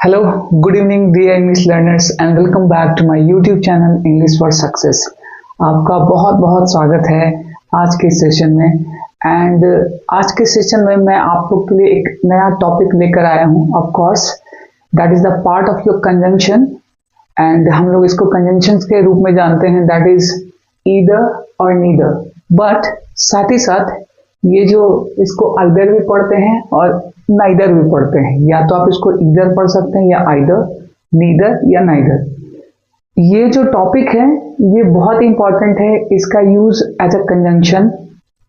Hello, good evening dear English learners and welcome back to my YouTube channel English for Success। आपका बहुत बहुत स्वागत है आज के सेशन में। एंड आज के सेशन में मैं आप लोग के लिए एक नया टॉपिक लेकर आया हूँ। Of course that is the part of your conjunction and हम लोग इसको कंजंक्शंस के रूप में जानते हैं, दैट इज ईदर और नीदर। बट साथ ही साथ ये जो इसको आइदर भी पढ़ते हैं और नाइदर भी पढ़ते हैं, या तो आप इसको ईदर पढ़ सकते हैं या आइदर, नीदर या नाइदर। ये जो टॉपिक है ये बहुत इंपॉर्टेंट है। इसका use as a conjunction,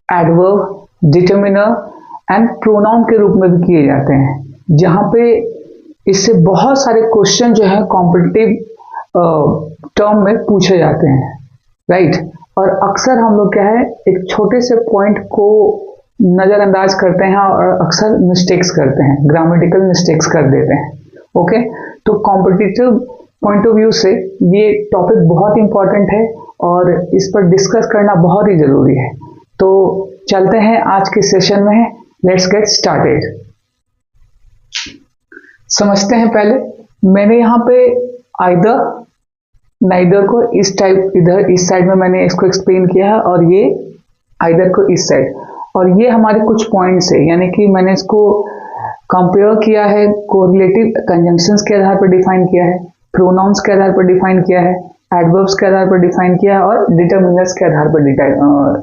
adverb, determiner and pronoun के रूप में भी किए जाते हैं, जहां पे इससे बहुत सारे क्वेश्चन जो है कॉम्पिटिटिव टर्म में पूछे जाते हैं, राइट। और अक्सर हम लोग क्या है, एक छोटे से पॉइंट को नज़रअंदाज करते हैं और अक्सर मिस्टेक्स करते हैं, ग्रामेटिकल मिस्टेक्स कर देते हैं। ओके, तो कॉम्पिटिटिव पॉइंट ऑफ व्यू से ये टॉपिक बहुत इंपॉर्टेंट है और इस पर डिस्कस करना बहुत ही ज़रूरी है। तो चलते हैं आज के सेशन में, लेट्स गेट स्टार्टेड। समझते हैं पहले, मैंने यहाँ पे आइदर नाइदर को इस टाइप, इधर इस साइड में मैंने इसको एक्सप्लेन किया है और ये आइदर को इस साइड, और ये हमारे कुछ पॉइंट्स है, यानी कि मैंने इसको कंपेयर किया है, कोरिलेटिव कंजंक्शंस के आधार पर डिफाइन किया है, प्रोनाउंस के आधार पर डिफाइन किया है, एडवर्ब्स के आधार पर डिफाइन किया है और डिटर्मिनर्स के आधार पर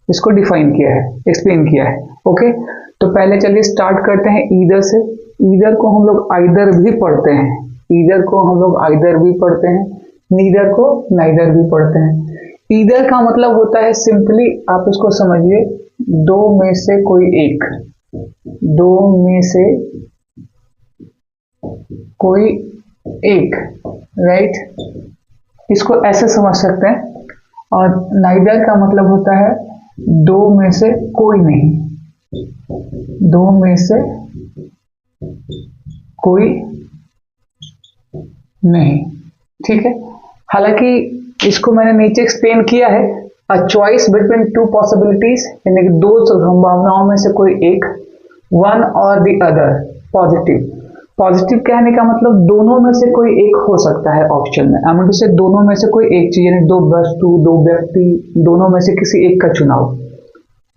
इसको डिफाइन किया है, एक्सप्लेन किया है। ओके, तो पहले चलिए स्टार्ट करते हैं ईदर से। ईदर को हम लोग आइदर भी पढ़ते हैं, ईदर को हम लोग आइदर भी पढ़ते हैं, नीदर को नाइदर भी पढ़ते हैं। ईदर का मतलब होता है सिंपली, आप इसको समझिए, दो में से कोई एक, दो में से कोई एक, राइट, इसको ऐसे समझ सकते हैं। और नाइदर का मतलब होता है दो में से कोई नहीं, दो में से कोई नहीं, ठीक है। हालांकि इसको मैंने नीचे एक्सप्लेन किया है, a choice between two possibilities, यानी कि दो संभावनाओं में से कोई एक, वन और द अदर, पॉजिटिव। पॉजिटिव कहने का मतलब दोनों में से कोई एक हो सकता है ऑप्शन में, आई मीन से दोनों में से कोई एक चीज, यानी दो वस्तु, दो व्यक्ति, दोनों में से किसी एक का चुनाव।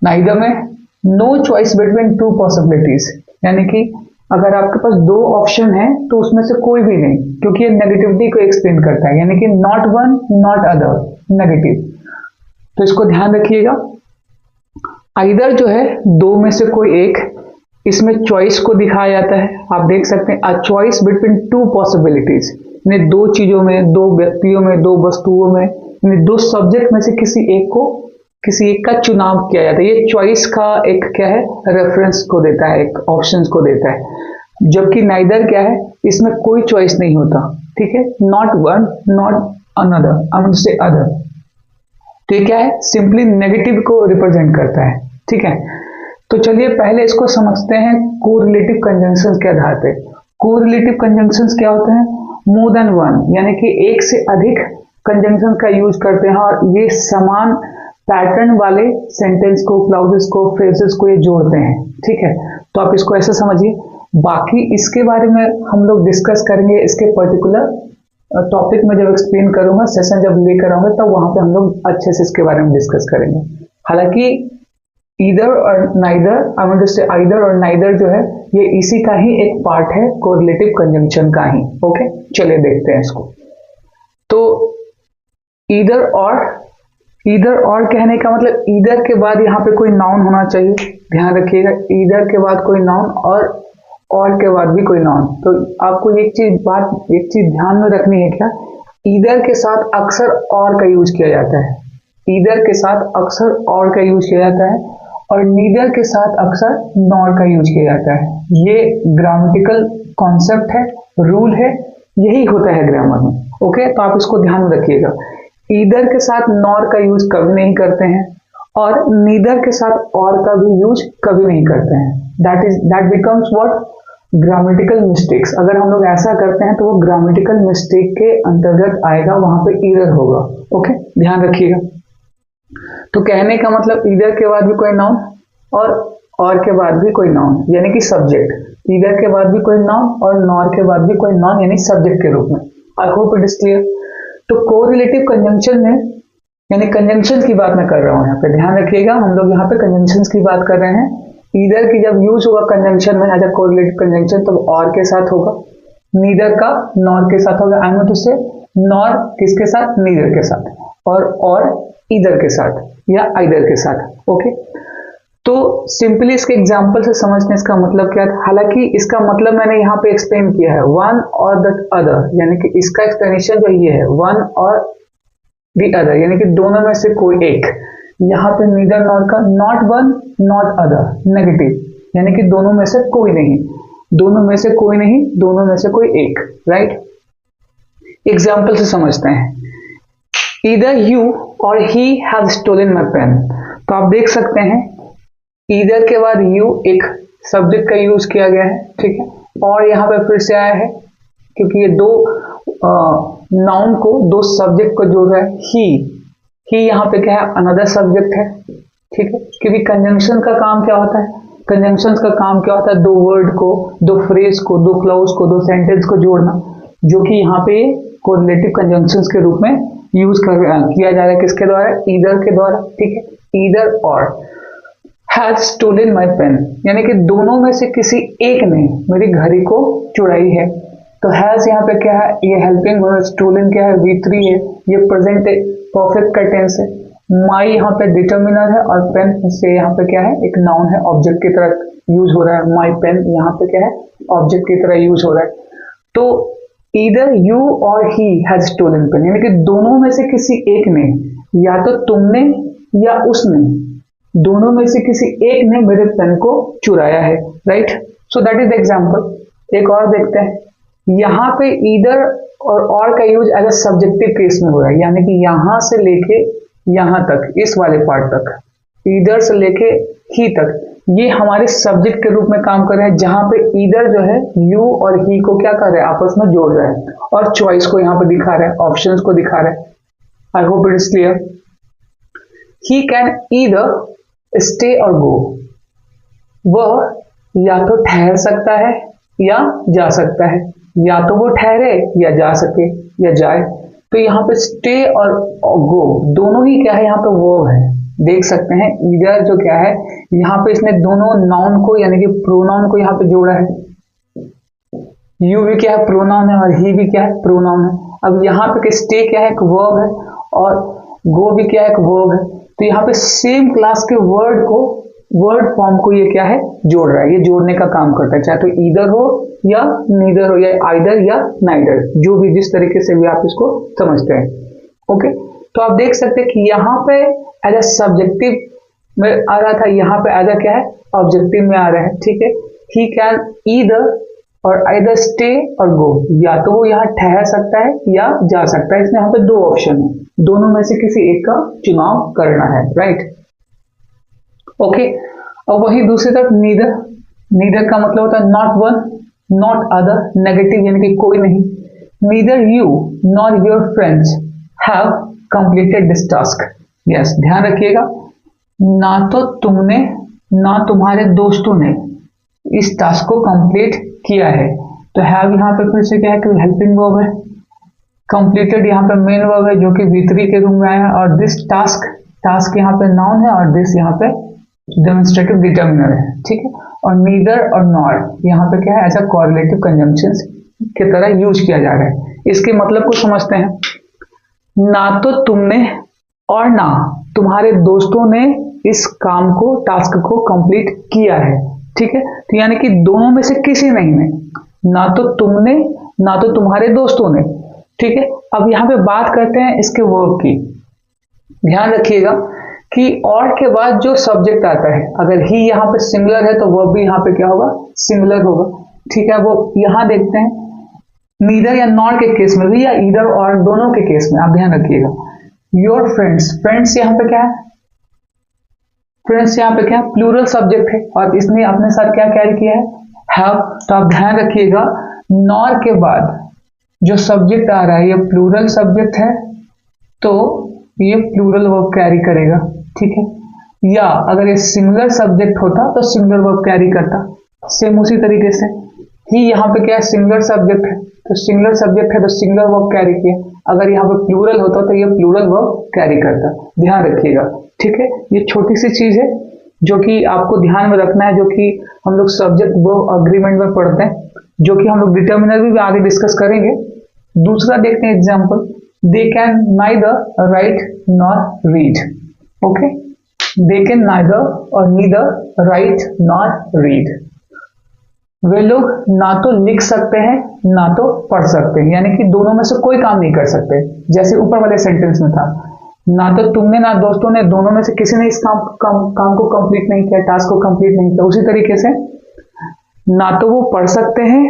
नाइदर में no choice between two possibilities, यानी कि अगर आपके पास दो ऑप्शन है तो उसमें से कोई भी नहीं, क्योंकि ये नेगेटिविटी को एक्सप्लेन करता है, यानी कि not one not other, negative. तो इसको ध्यान रखिएगा। आइदर जो है दो में से कोई एक, इसमें चॉइस को दिखाया जाता है। आप देख सकते हैं, a choice between two possibilities, यानी दो चीजों में, दो व्यक्तियों में, दो वस्तुओं में, यानी दो सब्जेक्ट में से किसी एक का चुनाव किया जाता है। ये चॉइस का एक क्या है, रेफरेंस को देता है, एक ऑप्शंस को देता है। जबकि नाइदर क्या है, इसमें कोई चॉइस नहीं होता, ठीक है, not one not another, I mean से अदर। तो ये क्या है, सिंपली नेगेटिव को रिप्रेजेंट करता है, ठीक है। तो चलिए पहले इसको समझते हैं कोरिलेटिव कंजंक्शंस के आधार पे। कोरिलेटिव कंजंक्शंस क्या होते हैं, मोर देन वन, यानी कि एक से अधिक कंजंक्शन का यूज करते हैं और ये समान पैटर्न वाले सेंटेंस को, क्लाउजेस को, फ्रेजेस को ये जोड़ते हैं, ठीक है। तो आप इसको ऐसे समझिए। बाकी इसके बारे में हम लोग डिस्कस करेंगे, इसके पर्टिकुलर टॉपिक में जब एक्सप्लेन करूंगा, सेशन जब लेकर आऊंगा, तब वहां पे हम लोग अच्छे से इसके बारे में डिस्कस करेंगे। हालांकि ईदर और नाइदर, आई मीन टू से आइदर और नाइदर जो है, ये इसी का ही एक पार्ट है, कोरिलेटिव कंजंक्शन का ही। ओके, चलिए देखते हैं इसको। तो ईदर और कहने का मतलब, ईदर के बाद यहाँ पे कोई नाउन होना चाहिए, ध्यान रखिएगा। ईदर के बाद कोई नाउन और के बाद भी कोई नाउन। तो आपको एक चीज ध्यान में रखनी है, क्या, ईदर के साथ अक्सर और का यूज किया जाता है, ईदर के साथ अक्सर और का यूज किया जाता है, और नीदर के साथ अक्सर नॉर का यूज किया जाता है। ये ग्रामेटिकल कॉन्सेप्ट है, रूल है, यही होता है ग्रामर में। ओके, तो आप इसको ध्यान में रखिएगा। ईदर के साथ नॉर का यूज कभी नहीं करते हैं और नीदर के साथ और का भी यूज कभी नहीं करते हैं। That becomes what, grammatical mistakes. अगर हम लोग ऐसा करते हैं तो वो ग्रामेटिकल मिस्टेक के अंतर्गत आएगा, वहां पे ईदर होगा। ओके, ध्यान रखिएगा। तो कहने का मतलब ईदर के बाद भी कोई नाउन और के बाद भी कोई नाउन, यानी कि सब्जेक्ट। ईदर के बाद भी कोई नाउन और नॉर के बाद भी कोई नाउन यानी सब्जेक्ट के रूप में। आई होप इट इज क्लियर। तो कोरिलेटिव कंजंक्शन में यानी कंजंक्शन की बात मैं कर रहा हूँ यहाँ पे, ध्यान रखिएगा हम लोग यहाँ पे कंजंक्शन की बात कर रहे हैं। ईदर की जब यूज होगा कंजंक्शन में एज अ कोरिलेटिव कंजंक्शन तब और के साथ होगा, नीदर का नॉर के साथ होगा। आई एम टू से नॉर किसके साथ, नीदर के साथ, और ईदर के साथ या आइदर के साथ। ओके, तो सिंपली इसके एग्जांपल से समझते हैं इसका मतलब क्या था। हालांकि इसका मतलब मैंने यहाँ पे एक्सप्लेन किया है, वन और द अदर, यानी कि इसका एक्सप्लेनेशन जो ये है वन और द अदर यानी कि दोनों में से कोई एक। यहाँ पे नीदर नॉर का not one not other negative, यानी कि दोनों में से कोई नहीं, दोनों में से कोई नहीं, दोनों में से कोई एक। राइट, एग्जाम्पल से समझते हैं। Either you or he have stolen my pen. तो आप देख सकते हैं ईदर के बाद यू एक सब्जेक्ट का यूज किया गया है, ठीक है, और यहाँ पे फिर से आया है क्योंकि ये दो नाउन को, दो सब्जेक्ट को जोड़ रहा है। ही यहाँ पे क्या है, अनदर सब्जेक्ट है, ठीक है, क्योंकि कंजंक्शन का काम क्या होता है, कंजंक्शन का काम क्या होता है, दो वर्ड को, दो फ्रेज को, दो क्लाउज को, दो सेंटेंस को जोड़ना, जो कि यहाँ पे कोरिलेटिव कंजंक्शंस के रूप में यूज किया जा रहा है। किसके द्वारा, ईदर के द्वारा, ठीक है। ईदर और हैज स्टोलन माई पेन, यानी कि दोनों में से किसी एक ने मेरी घड़ी को चुराई है। तो हैज यहाँ पे क्या है, ये हेल्पिंग वर्ब, स्टोलन क्या है, V3 है, ये प्रेजेंट परफेक्ट का टेंस है। माई यहाँ पे डिटर्मिनर है और पेन से यहाँ पे क्या है, एक नाउन है, ऑब्जेक्ट की तरह यूज हो रहा है। माई पेन यहाँ पे क्या है, ऑब्जेक्ट की तरह यूज हो रहा है। तो either you or he has stolen pen, यानी कि दोनों में से किसी एक ने, या तो तुमने या उसने, दोनों में से किसी एक ने मेरे पेन को चुराया है। Right, so that is the example. एक और देखते हैं, यहाँ पे ईदर और का use as a subjective case में हो रहा है, यानी कि यहां से लेके यहां तक, इस वाले पार्ट तक, ईदर से लेके ही तक, ये हमारे सब्जेक्ट के रूप में काम कर रहे हैं, जहां पे ईदर जो है यू और ही को क्या कर रहा है, आपस में जोड़ रहा है और चॉइस को यहाँ पे दिखा रहा है, ऑप्शंस को दिखा रहा है। I hope it is clear. He can either stay और गो, वह या तो ठहर सकता है या जा सकता है, या तो वो ठहरे या जा सके या जाए। तो यहाँ पे स्टे और गो दोनों ही क्या है, यहाँ पे वर्ब है, देख सकते हैं। ईदर जो क्या है, यहाँ पे इसने दोनों नाउन को यानी कि प्रोनाउन को यहाँ पे जोड़ा है। यू भी क्या है, प्रोनाउन है, और ही भी क्या है, प्रोनाउन है। अब यहाँ पे स्टे क्या है, एक वर्ब है, और गो भी क्या है, एक वर्ब है। तो यहाँ पे सेम क्लास के वर्ड को, वर्ड फॉर्म को ये क्या है, जोड़ रहा है, ये जोड़ने का काम करता है, चाहे तो ईदर हो या नीदर हो, या आइदर या नाइदर, जो भी जिस तरीके से भी आप इसको समझते हैं। ओके, तो आप देख सकते हैं कि यहाँ पे एज अ सब्जेक्टिव में आ रहा था, यहाँ पे एज अ क्या है, ऑब्जेक्टिव में आ रहा है। ठीक है, ही कैन ईदर और आइदर स्टे और गो, या तो वो यहाँ ठहर सकता है या जा सकता है। इसमें यहाँ पे दो ऑप्शन है, दोनों में से किसी एक का चुनाव करना है। Right, okay. और वही दूसरी तरफ नीदर, नीदर का मतलब होता है not one not other, negative यानी कि कोई नहीं। Neither you nor your friends have completed this task. Yes, ध्यान रखिएगा, ना तो तुमने ना तुम्हारे दोस्तों ने इस टास्क को कंप्लीट किया है। तो हैव यहाँ पे फिर से क्या है कि हेल्पिंग वर्ब है, कंप्लीटेड यहाँ पे मेन वर्ब है जो कि V3 के रूम में आया है, और दिस टास्क, टास्क यहाँ पे नाउन है और दिस यहाँ पे डेमोन्स्ट्रेटिव डिटर्मिनर है। ठीक है, और नीदर और नॉर यहाँ पे क्या है, एज अ कोरिलेटिव कंजंक्शंस की तरह यूज किया जा रहा है। इसके मतलब को समझते हैं, ना तो तुमने और ना तुम्हारे दोस्तों ने इस काम को, टास्क को कंप्लीट किया है। ठीक है, तो यानी कि दोनों में से किसी नहीं ने, ना तो तुमने ना तो तुम्हारे दोस्तों ने। ठीक है, अब यहाँ पे बात करते हैं इसके वर्ब की। ध्यान रखिएगा कि और के बाद जो सब्जेक्ट आता है, अगर ही यहाँ पे सिंगुलर है तो वर्ब भी यहाँ पे क्या होगा, सिंगुलर होगा। ठीक है, वो यहाँ देखते हैं नीदर या नॉट के केस में भी, या ईदर और दोनों के केस में। आप ध्यान रखिएगा, योर फ्रेंड्स, फ्रेंड्स यहाँ पे क्या है, फ्रेंड्स यहाँ पे क्या है, प्लूरल सब्जेक्ट है, और इसने अपने साथ क्या कैरी किया है, हैव। तो आप ध्यान रखिएगा, नॉर के बाद जो सब्जेक्ट आ रहा है ये प्लूरल सब्जेक्ट है, तो ये प्लूरल वर्ब कैरी करेगा। ठीक है, या अगर ये सिंगुलर सब्जेक्ट होता तो सिंगुलर वर्ब कैरी करता। सेम उसी तरीके से ही यहाँ पे क्या है, सिंगुलर सब्जेक्ट है, तो सिंगुलर सब्जेक्ट है तो सिंगुलर वर्ब कैरी किया। अगर यहाँ पे प्लूरल होता तो ये प्लूरल वर्ब कैरी करता, ध्यान रखिएगा। ठीक है, ये छोटी सी चीज है जो कि आपको ध्यान में रखना है, जो कि हम लोग सब्जेक्ट वर्ब अग्रीमेंट में पढ़ते हैं, जो कि हम लोग डिटर्मिनर भी आगे डिस्कस करेंगे। दूसरा देखते हैं example, they can neither right nor read. Okay, they can neither और नीदर राइट नॉर रीड। वे लोग ना तो लिख सकते हैं ना तो पढ़ सकते हैं, यानी कि दोनों में से कोई काम नहीं कर सकते। जैसे ऊपर वाले सेंटेंस में था, ना तो तुमने ना दोस्तों ने, दोनों में से किसी ने इस काम को कंप्लीट नहीं किया, टास्क को कंप्लीट नहीं किया। उसी तरीके से ना तो वो पढ़ सकते हैं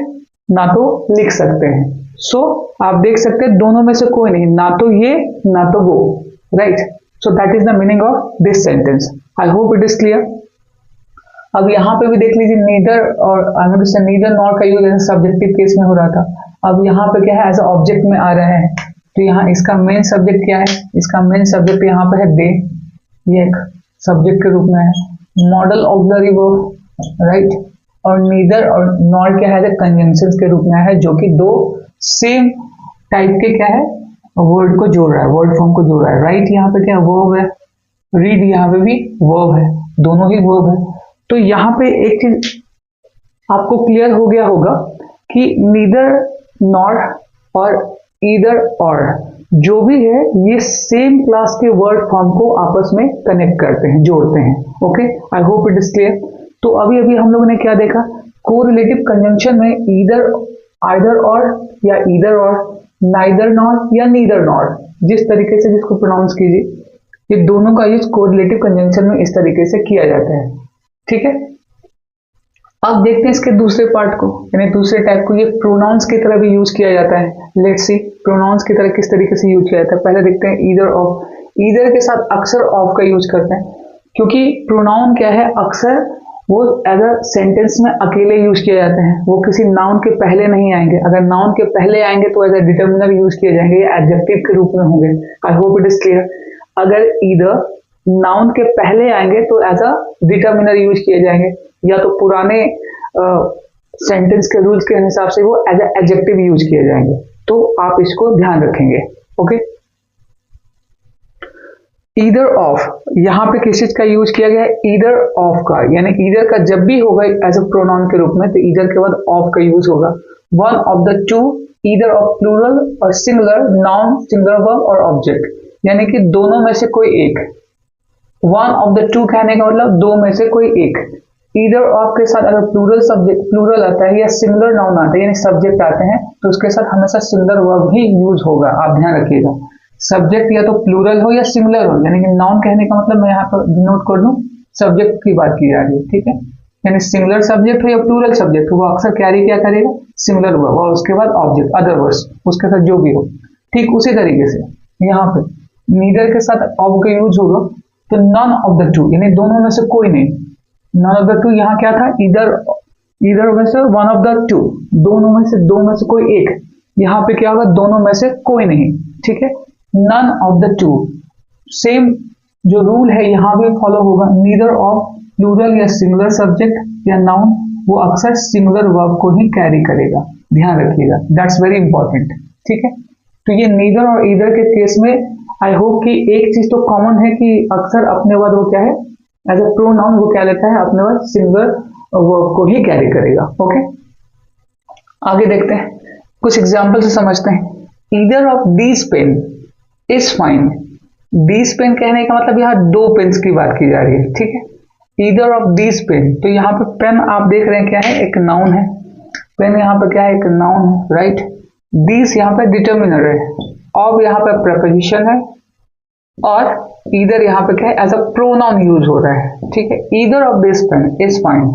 ना तो लिख सकते हैं। सो आप देख सकते हैं दोनों में से कोई नहीं, ना तो ये ना तो वो, right. So that is the meaning of this sentence. I hope it is clear. अब यहाँ पे भी देख लीजिए, नीदर और नीदर नॉर का यूज सब्जेक्टिव केस में हो रहा था। अब यहाँ पे क्या है, एज ऑब्जेक्ट में आ रहा है, तो यहाँ इसका मेन सब्जेक्ट क्या है, इसका मेन सब्जेक्ट यहाँ पे है दे, ये एक सब्जेक्ट के रूप में है। मॉडल ऑक्सिलरी वर्ब, राइट, और नीदर और नॉर क्या है, कंजंक्शन के रूप में है, जो कि दो सेम टाइप के क्या है, वर्ड को जोड़ रहा है, वर्ड फॉर्म को जोड़ रहा है। राइट यहाँ पे क्या वर्ब है, रीड यहाँ पे भी वर्ब है, दोनों ही वर्ब है। तो यहाँ पे एक चीज आपको क्लियर हो गया होगा कि नीदर नॉर और ईदर और जो भी है, ये सेम क्लास के वर्ड फॉर्म को आपस में कनेक्ट करते हैं, जोड़ते हैं। Okay, I hope it is clear. तो अभी अभी हम लोगों ने क्या देखा, कोरिलेटिव कंजंक्शन में ईदर, आइदर और या ईदर और, नाइदर नॉर या नीदर नॉर, जिस तरीके से जिसको प्रोनाउंस कीजिए, ये दोनों का यूज कोरिलेटिव कंजंक्शन में इस तरीके से किया जाता है। ठीक है, अब देखते हैं इसके दूसरे पार्ट को, यानी दूसरे टाइप को। ये प्रोनाउंस की तरह भी यूज किया जाता है। लेट्स सी प्रोनाउंस की तरह किस तरीके से यूज किया जाता है। पहले देखते हैं ईदर ऑफ। ईदर के साथ अक्सर ऑफ का यूज करते हैं, क्योंकि प्रोनाउन क्या है, अक्सर वो एज अ सेंटेंस में अकेले यूज किए जाते हैं, वो किसी नाउन के पहले नहीं आएंगे। अगर नाउन के पहले आएंगे तो एज अ डिटर्मिनर यूज किए जाएंगे या एडजेक्टिव के रूप में होंगे। आई होप इट इज क्लियर। अगर ईदर नाउन के पहले आएंगे तो एज अ डिटर्मिनर यूज किए जाएंगे, या तो पुराने सेंटेंस के रूल्स के हिसाब से वो एज एडजेक्टिव यूज किए जाएंगे। तो आप इसको ध्यान रखेंगे। ओके, ईदर ऑफ, यहाँ पे किस चीज का यूज किया गया है, ईदर ऑफ का, यानी ईदर का जब भी होगा एज अ प्रोनाउन के रूप में तो ईदर के बाद ऑफ का यूज होगा। One of the two, either of plural और सिंगुलर, नाउन, सिंगुलर वर्ब और ऑब्जेक्ट, यानी कि दोनों में से कोई एक। वन ऑफ द टू कहने का मतलब दो में से कोई एक। ईदर ऑफ के साथ अगर प्लूरल सब्जेक्ट, प्लूरल आता है या सिंगुलर नाउन आता है, यानी सब्जेक्ट आते हैं, तो उसके साथ हमेशा सिंगुलर वर्ब ही यूज होगा। आप ध्यान रखिएगा, सब्जेक्ट या तो प्लूरल हो या सिंगुलर हो, यानी कि नाउन कहने का मतलब मैं यहाँ पर नोट कर दूं, सब्जेक्ट की बात की जा रही है। ठीक है, यानी सिंगुलर सब्जेक्ट हो या प्लूरल सब्जेक्ट हो, वो अक्सर कैरी क्या करेगा, सिंगुलर वर्ब, और उसके बाद ऑब्जेक्ट, अदर वर्ड्स उसके साथ जो भी हो। ठीक उसी तरीके से यहाँ पे नीदर के साथ ऑफ का यूज होगा, तो नॉन ऑफ द टू, यानी दोनों में से कोई नहीं। नॉन ऑफ द टू यहाँ क्या था, इधर में से वन ऑफ द टू, दोनों में से दो में से कोई एक। यहाँ पे क्या होगा, दोनों में से कोई नहीं। ठीक है, none of the two, same जो रूल है यहाँ भी फॉलो होगा। नीदर ऑफ प्लूरल या सिंगुलर सब्जेक्ट या नाउन, वो अक्सर सिंगुलर वर्ब को ही कैरी करेगा, ध्यान रखिएगा, दैट्स वेरी इंपॉर्टेंट। ठीक है, तो ये नीदर और ईदर के केस में आई होप कि एक चीज तो कॉमन है कि अक्सर अपने बाद वो क्या है, एज ए प्रोनाउन वो क्या लेता है, अपने बाद सिंगुलर वर्ब को ही कैरी करेगा। ओके, आगे देखते हैं, कुछ एग्जाम्पल से समझते हैं। Either of these pen is fine. These pen कहने का मतलब यहाँ दो पेन्स की बात की जा रही है। ठीक है, ईदर ऑफ दीज पेन, तो यहाँ पे पेन आप देख रहे हैं क्या है, एक नाउन है। पेन यहाँ पे क्या है, एक नाउन है, राइट। दीज यहाँ पे डिटर्मिनर है, ऑफ यहाँ पे प्रपोजिशन है, और ईदर यहाँ पे क्या है, एज अ प्रोनाउन यूज हो रहा है। ठीक है, either of this pen is fine,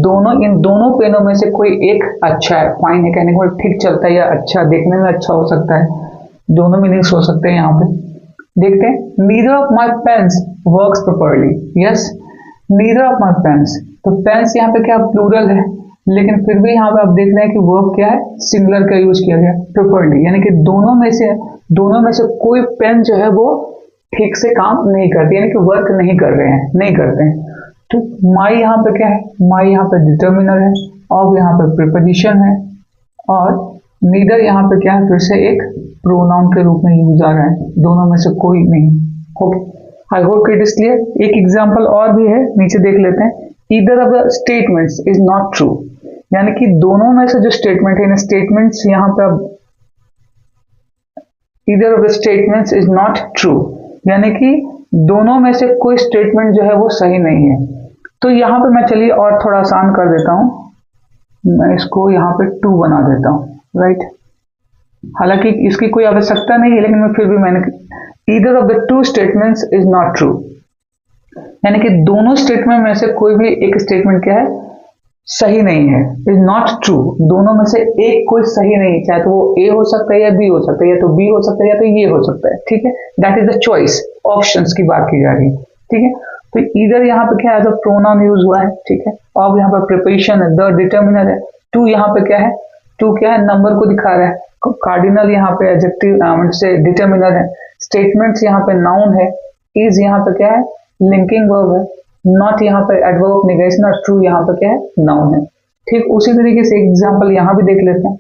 दोनों, इन दोनों पेनों में से कोई एक अच्छा है। फाइन है कहने को ठीक चलता है या अच्छा, देखने में अच्छा हो सकता है, दोनों मीनिंग्स हो सकते हैं। यहाँ पे देखते हैं, neither of my pens works properly. Yes, neither of my pens, तो पेन्स यहाँ पे क्या प्लूरल है, लेकिन फिर भी यहाँ पे आप देख रहे हैं कि वर्ब क्या है, सिंगुलर का यूज किया गया, प्रॉपर्ली, यानी कि दोनों में से कोई पेन जो है वो ठीक से काम नहीं करती, यानी कि वर्क नहीं कर रहे हैं, नहीं करते हैं। तो माई यहाँ पे क्या है, माई यहाँ पे डिटर्मिनर है, ऑफ यहाँ पे प्रीपोजिशन है, और नीदर यहाँ पे क्या है, फिर से एक प्रोनाउन के रूप में यूज आ रहा है, दोनों में से कोई नहीं। Okay, I hope it is clear. एक एग्जांपल और भी है, नीचे देख लेते हैं। Either of the statements is not true, यानी कि दोनों में से जो स्टेटमेंट है, स्टेटमेंट्स यहाँ पे अब either of the statements is not true, यानी कि दोनों में से कोई स्टेटमेंट जो है वो सही नहीं है। तो यहाँ पे मैं चलिए और थोड़ा आसान कर देता हूँ, मैं इसको यहाँ पे 2 बना देता हूँ, राइट। हालांकि इसकी कोई आवश्यकता नहीं है, लेकिन मैं फिर भी मैंने either of the 2 statements is not true, यानी कि दोनों स्टेटमेंट में से कोई भी एक स्टेटमेंट क्या है, सही नहीं है, इज नॉट ट्रू। दोनों में से एक कोई सही नहीं है, चाहे तो वो ए हो सकता है या बी हो सकता है, या तो बी हो सकता है या तो ये हो सकता है, ठीक है। That is the choice, options की बात की जा रही है, ठीक है। तो इधर यहाँ पे क्या है, तो प्रोनाउन यूज हुआ है, ठीक है। अब यहाँ पर प्रिपोजिशन है, द डिटर्मिनर है, टू यहाँ पे क्या है, टू क्या है, नंबर को दिखा रहा है, कार्डिनल यहाँ पे एडजेक्टिव से डिटर्मिनर है, स्टेटमेंट्स यहाँ पे नाउन है, इज यहाँ पे क्या है, लिंकिंग वर्ब है, नॉट यहाँ पे एडवर्ब नेगेशन, और ट्रू यहाँ पे क्या है, नाउन है, ठीक। उसी तरीके से एग्जांपल यहाँ भी देख लेते हैं।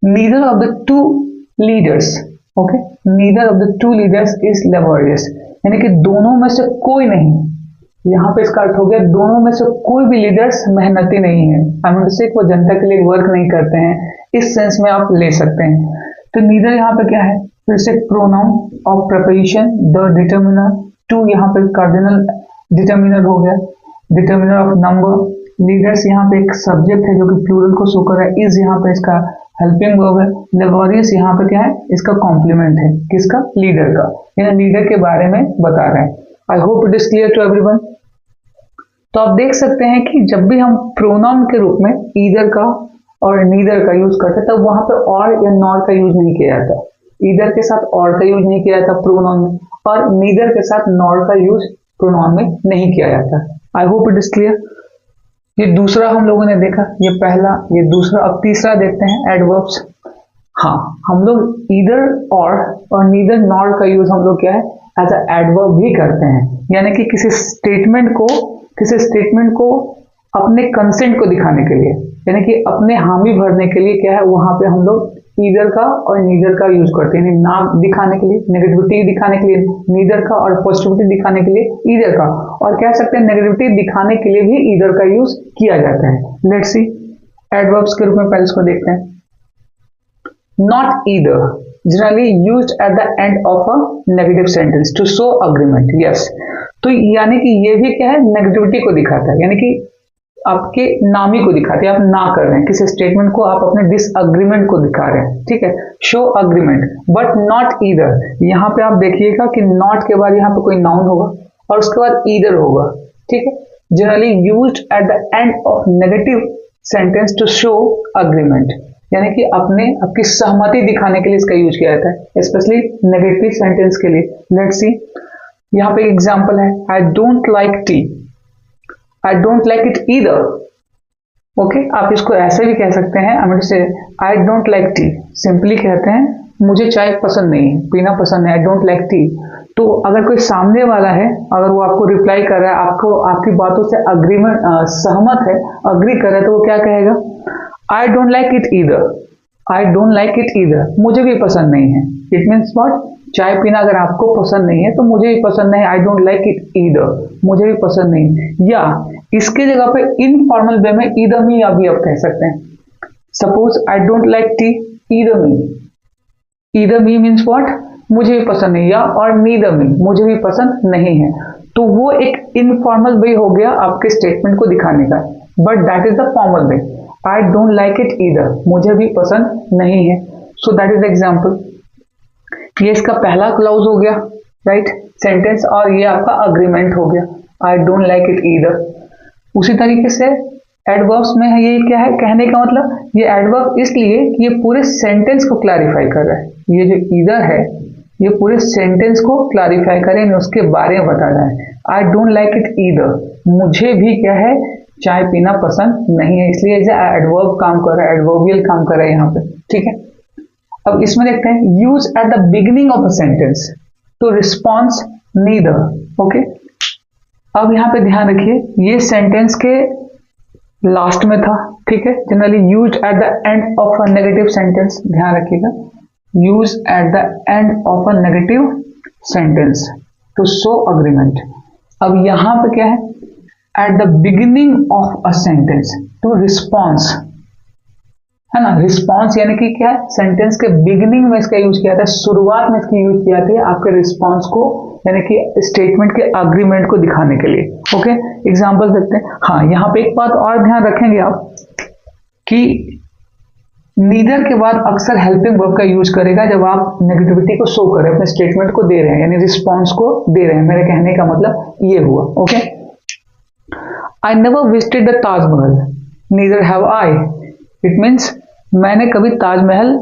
Neither of the 2 leaders, okay, neither of the 2 leaders is laborious, यानी कि दोनों में से कोई नहीं, यहाँ पे इसका अर्थ हो गया दोनों में से कोई भी लीडर्स मेहनती नहीं है, वो जनता के लिए वर्क नहीं करते हैं, इस सेंस में आप ले सकते हैं। तो नीदर यहाँ पे क्या है, फिर से pronoun of preposition, the determiner, two यहाँ पे कार्डिनल डिटर्मिनर हो गया, डिटर्मिनर ऑफ नंबर, लीडर्स यहाँ पे एक सब्जेक्ट है जो कि प्लूरल को शो कर रहा है, इज यहाँ पे इसका हेल्पिंग वर्ब है, लेबोरियस यहाँ पे क्या है, इसका कॉम्प्लीमेंट है, किसका, लीडर का, यानी लीडर के बारे में बता रहा है। I hope it is clear to everyone. तो आप देख सकते हैं कि जब भी हम प्रोनाउन के रूप में ईदर का और नीदर का यूज करते हैं, तब वहां पे और या नॉट का यूज नहीं किया जाता, ईदर के साथ और का यूज नहीं किया जाता प्रोनाउन में, और नीदर के साथ नॉट का यूज प्रोनाउन में नहीं किया जाता। आई होप इट इज क्लियर। ये दूसरा हम लोगों ने देखा, ये पहला, ये दूसरा। अब तीसरा देखते हैं, एडवर्ब्स। हाँ, हम लोग ईदर और नीदर नॉर का यूज हम लोग क्या है, एज अ एडवर्ब भी करते हैं, यानी कि किसी स्टेटमेंट को अपने कंसेंट को दिखाने के लिए, यानी कि अपने हामी भरने के लिए क्या है, वहां पे हम लोग ईदर का और नीदर का यूज करते हैं, ना दिखाने के लिए, नेगेटिविटी दिखाने के लिए नीदर का, और पॉजिटिविटी दिखाने के लिए ईदर का, और कह सकते हैं नेगेटिविटी दिखाने के लिए भी ईदर का यूज किया जाता है। लेट्स सी, एडवर्ब्स के रूप में पहले इसको देखते हैं। Not either generally used at the end of a negative sentence to show agreement. Yes, तो यानी कि ये भी क्या है, नेगेटिविटी को दिखाता है, यानी कि आपके नामी को दिखाते हैं, आप ना कर रहे हैं किसी स्टेटमेंट को, आप अपने डिसअग्रीमेंट को दिखा रहे हैं, ठीक है, show agreement. But not either, यहाँ पे आप देखिएगा कि नॉट के बाद यहाँ पे कोई नाउन होगा और उसके बाद ईदर होगा, ठीक है। Generally used at the end of negative sentence to show agreement, यानी कि आपकी सहमति दिखाने के लिए इसका यूज किया जाता है, स्पेशली नेगेटिव सेंटेंस के लिए। लेट्स सी, यहाँ पे एग्जाम्पल है, I don't like T, I don't like it either. Okay, आप इसको ऐसे भी कह सकते हैं, I don't like T, simply कहते हैं मुझे चाय पसंद नहीं है, पीना पसंद नहीं, आई डोंट लाइक टी। तो अगर कोई सामने वाला है, अगर वो आपको रिप्लाई कर रहा है, आपको आपकी बातों से अग्रीमेंट सहमत है, अग्री कर रहा है, तो वो क्या कहेगा, I don't like it either, I don't like it either, मुझे भी पसंद नहीं है। इट मीन्स व्हाट, चाय पीना अगर आपको पसंद नहीं है तो मुझे भी पसंद नहीं, I don't like it either, मुझे भी पसंद नहीं। या इसके जगह पे इनफॉर्मल वे में ईदर मी अभी आप कह सकते हैं। Suppose I don't like T either me, either me means what, मुझे भी पसंद नहीं, या और नीदर मी, मुझे भी पसंद नहीं है। तो वो एक इनफॉर्मल वे हो गया आपके स्टेटमेंट को दिखाने का, but that is the formal way, I don't like it either, मुझे भी पसंद नहीं है। सो दैट इज द एग्जाम्पल। ये इसका पहला क्लॉज हो गया, राइट, सेंटेंस, और ये आपका अग्रीमेंट हो गया, I don't like it either. उसी तरीके से एडवर्ब्स में है, ये क्या है, कहने का मतलब, ये एडवर्ब इसलिए कि ये पूरे सेंटेंस को क्लैरिफाई कर रहा है, ये जो ईदर है ये पूरे सेंटेंस को क्लैरिफाई करें, उसके बारे में बता रहा है। I don't like it either, मुझे भी क्या है, चाय पीना पसंद नहीं है, इसलिए एडवर्ब काम कर रहा है, एडवर्बियल काम कर रहा है यहाँ पे, ठीक है। अब इसमें देखते हैं, use at the beginning of a sentence to response neither. Okay, अब यहाँ पे ध्यान रखिए, ये सेंटेंस के लास्ट में था, ठीक है। Generally use at the end of a negative sentence, ध्यान रखिएगा, use at the end of a negative sentence to show agreement. अब यहाँ पे क्या है, at the beginning of a sentence to response, है ना। रिस्पॉन्स यानी कि क्या है, सेंटेंस के बिगिनिंग में इसका यूज किया था, शुरुआत में इसकी यूज किया था आपके रिस्पॉन्स को, यानी कि स्टेटमेंट के अग्रीमेंट को दिखाने के लिए। ओके, एग्जांपल देखते हैं। हाँ, यहाँ पे एक बात और ध्यान रखेंगे आप कि नीदर के बाद अक्सर हेल्पिंग वर्ब का यूज करेगा जब आप नेगेटिविटी को शो करें, अपने स्टेटमेंट को दे रहे हैं, यानी रिस्पॉन्स को दे रहे हैं। मेरे कहने का मतलब ये हुआ। Okay, I never visited the Taj Mahal, neither have I. It means मैंने कभी ताजमहल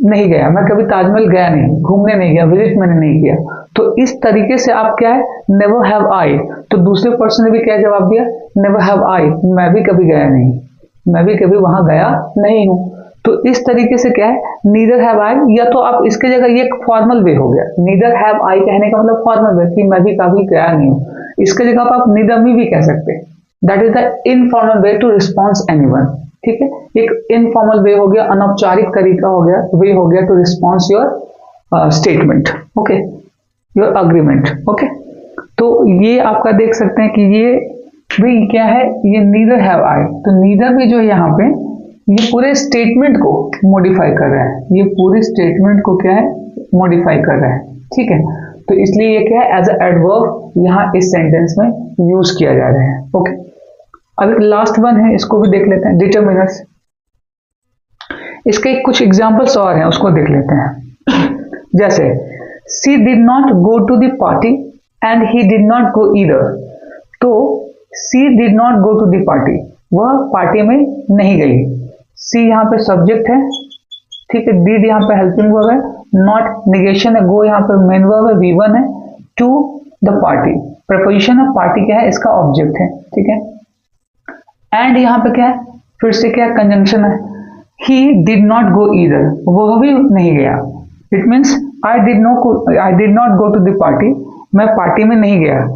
नहीं गया, मैं कभी ताजमहल गया नहीं, घूमने नहीं गया, विजिट मैंने नहीं किया। तो इस तरीके से आप क्या है, नेवर हैव आई, तो दूसरे पर्सन ने भी क्या जवाब दिया, नेवर हैव आई, मैं भी कभी गया नहीं, मैं भी कभी वहां गया नहीं हूं। तो इस तरीके से क्या है, नीदर हैव आई, या तो आप इसके जगह, ये एक फॉर्मल वे हो गया, नीदर हैव आई कहने का मतलब फॉर्मल वे कि मैं भी कभी गया नहीं हूं। इसके जगह आप नीदर मी भी कह सकते हैं, that is the informal way to response anyone, ठीक है। एक इनफॉर्मल वे हो गया, अनौपचारिक तरीका हो गया, वे हो गया to response your statement, okay, your agreement. Okay, तो ये आपका देख सकते हैं कि ये भी क्या है, ये नीदर हैव आई, तो नीदर भी जो है यहाँ पे ये पूरे स्टेटमेंट को मॉडिफाई कर रहा है, ये पूरे स्टेटमेंट को क्या है, मॉडिफाई कर रहा है, ठीक है। तो इसलिए ये क्या है, एज अ एडवर्ब यहाँ इस सेंटेंस में यूज किया जा रहा है। ओके, अब एक लास्ट वन है, इसको भी देख लेते हैं, डिटरमिनर्स। इसके कुछ एग्जांपल्स और हैं, उसको देख लेते हैं। जैसे she did not go to the party and he did not go either. तो she did not go to the party, वह पार्टी में नहीं गई। सी यहाँ पे सब्जेक्ट है, ठीक है, डिड यहाँ पे हेल्पिंग वर्ब है, नॉट निगेशन है, गो यहाँ पे मेन वर्ब है, V1 है, to the party, preposition of party क्या है, इसका ऑब्जेक्ट है, ठीक है। एंड यहाँ पे क्या है, फिर से क्या कंजंक्शन है, he did not go either, वह भी नहीं गया। It means I did not go to the party, मैं पार्टी में नहीं गया,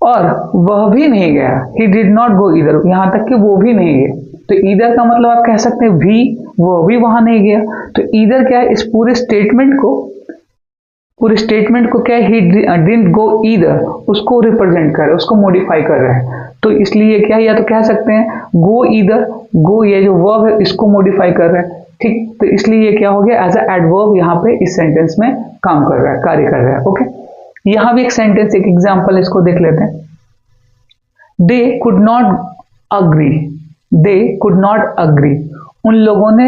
और वह भी नहीं गया, he did not go either, यहाँ तक कि वो भी नहीं गया। तो ईदर का मतलब आप कह सकते हैं भी, वह भी वहां नहीं गया। तो ईदर क्या है, इस पूरे स्टेटमेंट को क्या है, ही डिडंट गो ईदर, उसको रिप्रेजेंट कर रहा है, उसको मॉडिफाई कर रहा है। तो इसलिए क्या है, या तो कह सकते हैं गो ईदर, गो ये जो वर्ब है इसको मॉडिफाई कर रहा है, ठीक। तो इसलिए ये क्या हो गया, एज अ एडवर्ब यहाँ पे इस सेंटेंस में काम कर रहा है, कार्य कर रहा है। ओके, यहाँ भी एक सेंटेंस, एक एग्जाम्पल इसको देख लेते हैं। They could not agree, they could not agree, उन लोगों ने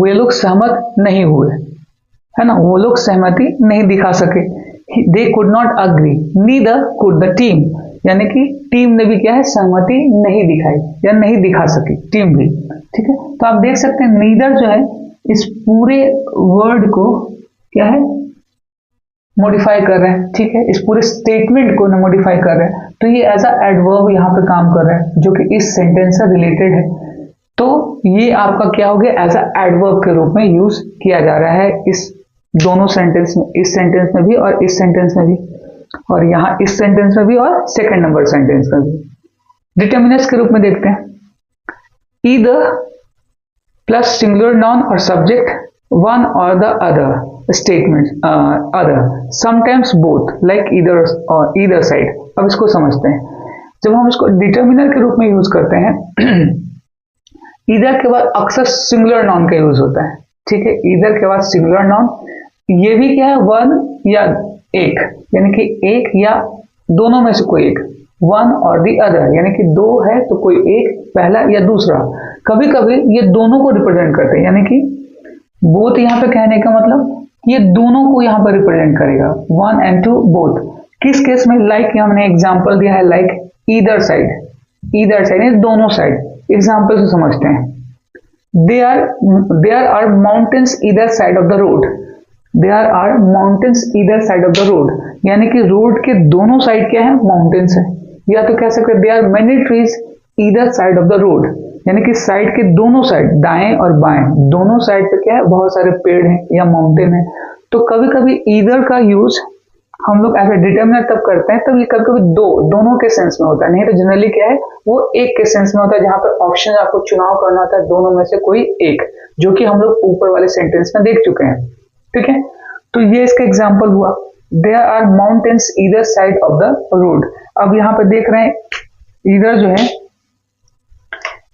वे लोग सहमत नहीं हुए, है ना, वो लोग सहमति नहीं दिखा सके। They could not agree, neither could the team, यानी कि टीम ने भी क्या है, सहमति नहीं दिखाई या नहीं दिखा सकी, टीम भी, ठीक है। तो आप देख सकते हैं नीदर जो है इस पूरे वर्ड को क्या है, मॉडिफाई कर रहा है, ठीक है, इस पूरे स्टेटमेंट को मॉडिफाई कर रहा है। तो ये एज अ एडवर्ब यहाँ पे काम कर रहा है, जो कि इस सेंटेंस से रिलेटेड है। तो ये आपका क्या हो गया, एज अ एडवर्ब के रूप में यूज किया जा रहा है इस दोनों सेंटेंस में, इस सेंटेंस में भी और इस सेंटेंस में भी, और यहाँ इस सेंटेंस में भी और सेकंड नंबर सेंटेंस में भी। डिटरमिनर्स के रूप में देखते हैं, ईदर प्लस सिंगुलर नाउन और सब्जेक्ट, वन और the other statement, other, sometimes both, like either side. अब इसको समझते हैं, जब हम इसको डिटरमिनर के रूप में यूज करते हैं, ईदर के बाद अक्सर सिंगुलर नाउन का यूज होता है, ठीक है, ईदर के बाद सिंगुलर नाउन, ये भी क्या है, वन या एक, यानी कि एक या दोनों में से कोई एक, वन और दी अदर, यानी कि दो है तो कोई एक, पहला या दूसरा। कभी कभी ये दोनों को रिप्रेजेंट करते हैं, यानी कि बोथ यहाँ पे कहने का मतलब ये दोनों को यहाँ पर रिप्रेजेंट करेगा, वन एंड टू बोथ। किस केस में, लाइक हमने एग्जाम्पल दिया है, like either side, either side दोनों साइड। एग्जाम्पल से समझते हैं, there are mountains either side of the road, there are mountains either side of the road, यानी कि रोड के दोनों साइड क्या है, माउंटेन्स है। या तो कह सकते हैं there are many trees either side of the road, यानी कि साइड के दोनों साइड, दाएं और बाएं दोनों साइड पे क्या है, बहुत सारे पेड़ हैं या माउंटेन है। तो कभी कभी ईदर का यूज हम लोग ऐसे डिटर्मिनर तब करते हैं तब ये कभी कभी दोनों के सेंस में होता है, नहीं तो जनरली क्या है वो एक के सेंस में होता है, जहां पे ऑप्शन आपको चुनाव करना होता है दोनों में से कोई एक, जो कि हम लोग ऊपर वाले सेंटेंस में देख चुके हैं। ठीक है, तो ये इसका एग्जाम्पल हुआ। There are mountains either side of the road. अब यहाँ पे देख रहे हैं ईदर जो है,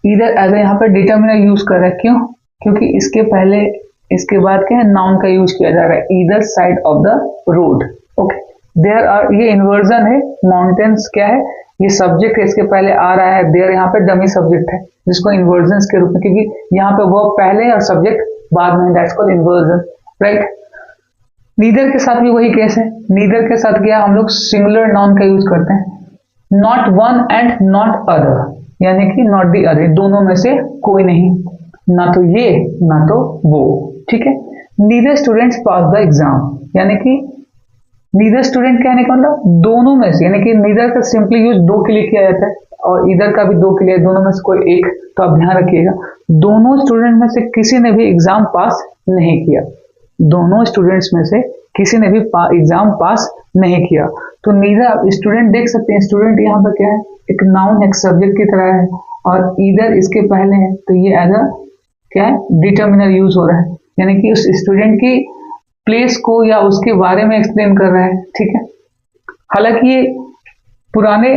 ईदर एज यहाँ पे डिटर्मिनर यूज कर रहा है, क्यों? क्योंकि इसके पहले इसके बाद क्या है, नाउन का यूज किया जा रहा है, either side of the road. Okay, there are, ये इन्वर्जन है, माउंटेन्स क्या है, ये सब्जेक्ट है, इसके पहले आ रहा है, देयर यहाँ पे डमी सब्जेक्ट है जिसको इन्वर्जन के रूप में, क्योंकि यहाँ पे वर्ब पहले और सब्जेक्ट बाद में, that's called inversion, right. Neither के साथ भी वही केस है। नीदर के साथ क्या हम लोग सिंगुलर नाउन का यूज करते हैं, not one and not other, यानी कि नॉट दी अदर, दोनों में से कोई नहीं, ना तो ये ना तो वो। ठीक है, neither students pass the exam, यानी कि नीदर स्टूडेंट कहने का मतलब दोनों में से, यानी कि नीदर का सिंपली यूज दो के लिए किया जाता है और इधर का भी दो के लिए, दोनों में से कोई एक। तो आप ध्यान रखिएगा, दोनों स्टूडेंट में से किसी ने भी एग्जाम पास नहीं किया, दोनों स्टूडेंट्स में से किसी ने भी एग्जाम पास नहीं किया। तो नीदर स्टूडेंट देख सकते हैं, स्टूडेंट यहाँ पर क्या है, एक नाउन एक सब्जेक्ट की तरह है और इधर इसके पहले है, तो ये एज अ क्या है, डिटर्मिनर यूज हो रहा है, यानी कि उस स्टूडेंट की प्लेस को या उसके बारे में एक्सप्लेन कर रहा है। ठीक है, हालांकि ये पुराने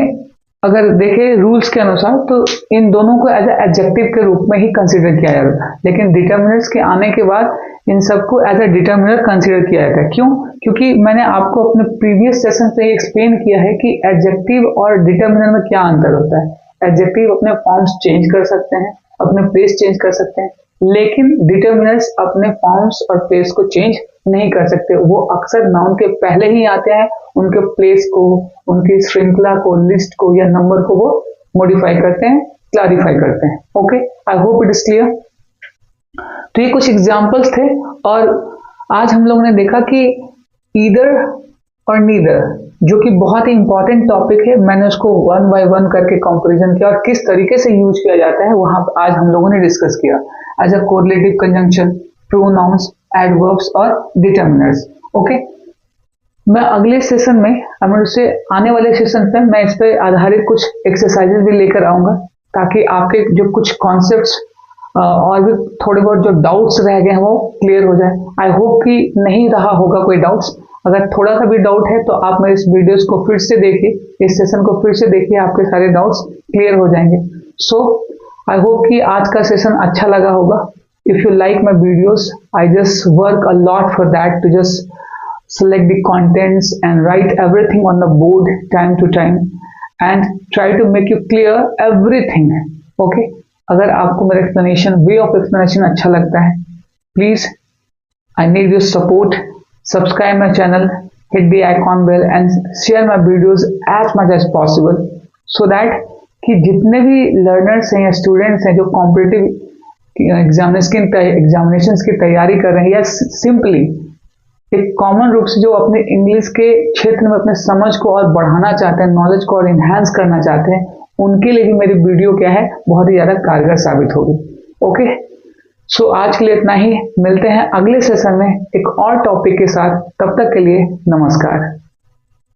अगर देखें रूल्स के अनुसार तो इन दोनों को एज एडजेक्टिव के रूप में ही कंसीडर किया जाता है, लेकिन डिटर्मिनर्स के आने के बाद इन सबको एज ए डिटर्मिनर कंसीडर किया जाता है। क्यों? क्योंकि मैंने आपको अपने प्रीवियस सेशन पे एक्सप्लेन किया है कि एडजेक्टिव और डिटर्मिनर में क्या अंतर होता है। एडजेक्टिव अपने फॉर्म्स चेंज कर सकते हैं, अपने प्लेस चेंज कर सकते हैं, लेकिन डिटर्मिनर्स अपने फॉर्म्स और प्लेस को चेंज नहीं कर सकते। वो अक्सर नाउन के पहले ही आते हैं, उनके प्लेस को, उनकी श्रृंखला को, लिस्ट को या नंबर को वो मॉडिफाई करते हैं, क्लैरिफाई करते हैं। Okay, I hope it is clear. तो ये कुछ एग्जांपल्स थे और आज हम लोगों ने देखा कि ईदर और नीदर, जो कि बहुत ही इंपॉर्टेंट टॉपिक है, मैंने उसको वन बाय वन करके कंपैरिजन किया और किस तरीके से यूज किया जाता है वहां आज हम लोगों ने डिस्कस किया as a correlative conjunction, pronouns, adverbs और डिटर्मिनर्स। ओके, मैं अगले सेशन में से आने वाले सेशन पे मैं इस पे आधारित कुछ एक्सरसाइजेस भी लेकर आऊंगा, ताकि आपके जो कुछ कॉन्सेप्ट्स और भी थोड़े बहुत जो डाउट्स रह गए हैं वो क्लियर हो जाए। आई होप कि नहीं रहा होगा कोई डाउट्स। अगर थोड़ा सा भी डाउट है तो आप मेरे इस वीडियोस को फिर से देखिए, इस सेशन को फिर से देखिए, आपके सारे डाउट्स क्लियर हो जाएंगे। सो आई होप कि आज का सेशन अच्छा लगा होगा। If you like my videos, I just work a lot for that, to just select the contents and write everything on the board time to time and try to make you clear everything. Okay, अगर आपको मेरा explanation, way of explanation अच्छा लगता है, please, I need your support. Subscribe my channel, hit the icon bell and share my videos as much as possible, so that कि जितने भी learners हैं या students हैं जो competitive एग्जामिनेशंस की तैयारी कर रहे हैं या सिंपली एक कॉमन रूप से जो अपने इंग्लिश के क्षेत्र में अपने समझ को और बढ़ाना चाहते हैं, नॉलेज को और इन्हांस करना चाहते हैं, उनके लिए भी मेरी वीडियो क्या है, बहुत ही ज्यादा कारगर साबित होगी। ओके, सो आज के लिए इतना ही। मिलते हैं अगले सेशन में एक और टॉपिक के साथ। तब तक के लिए नमस्कार।